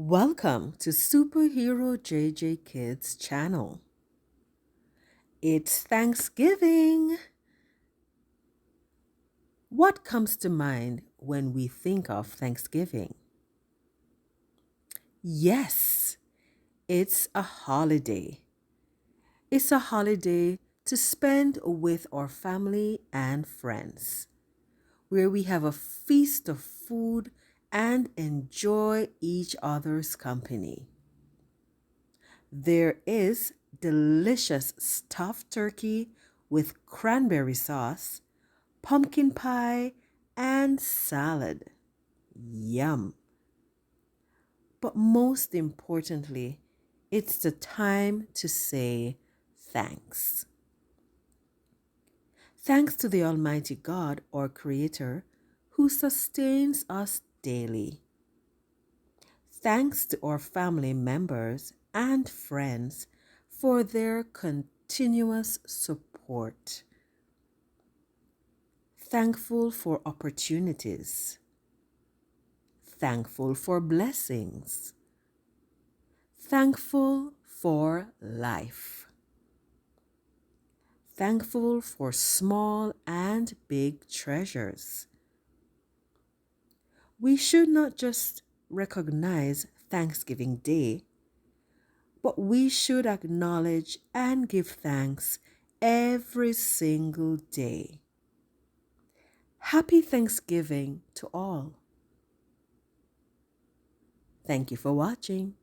Welcome to superherojjkids channel. It's Thanksgiving. What comes to mind when we think of Thanksgiving? Yes, it's a holiday. It's a holiday to spend with our family and friends, where we have a feast of food and enjoy each other's company. There is delicious stuffed turkey with cranberry sauce, pumpkin pie, and salad. Yum! But most importantly, it's the time to say thanks. Thanks to the Almighty God, our Creator, who sustains us daily. Thanks to our family members and friends for their continuous support. Thankful for opportunities. Thankful for blessings. Thankful for life. Thankful for small and big treasures. We should not just recognize Thanksgiving Day, but we should acknowledge and give thanks every single day. Happy Thanksgiving to all. Thank you for watching.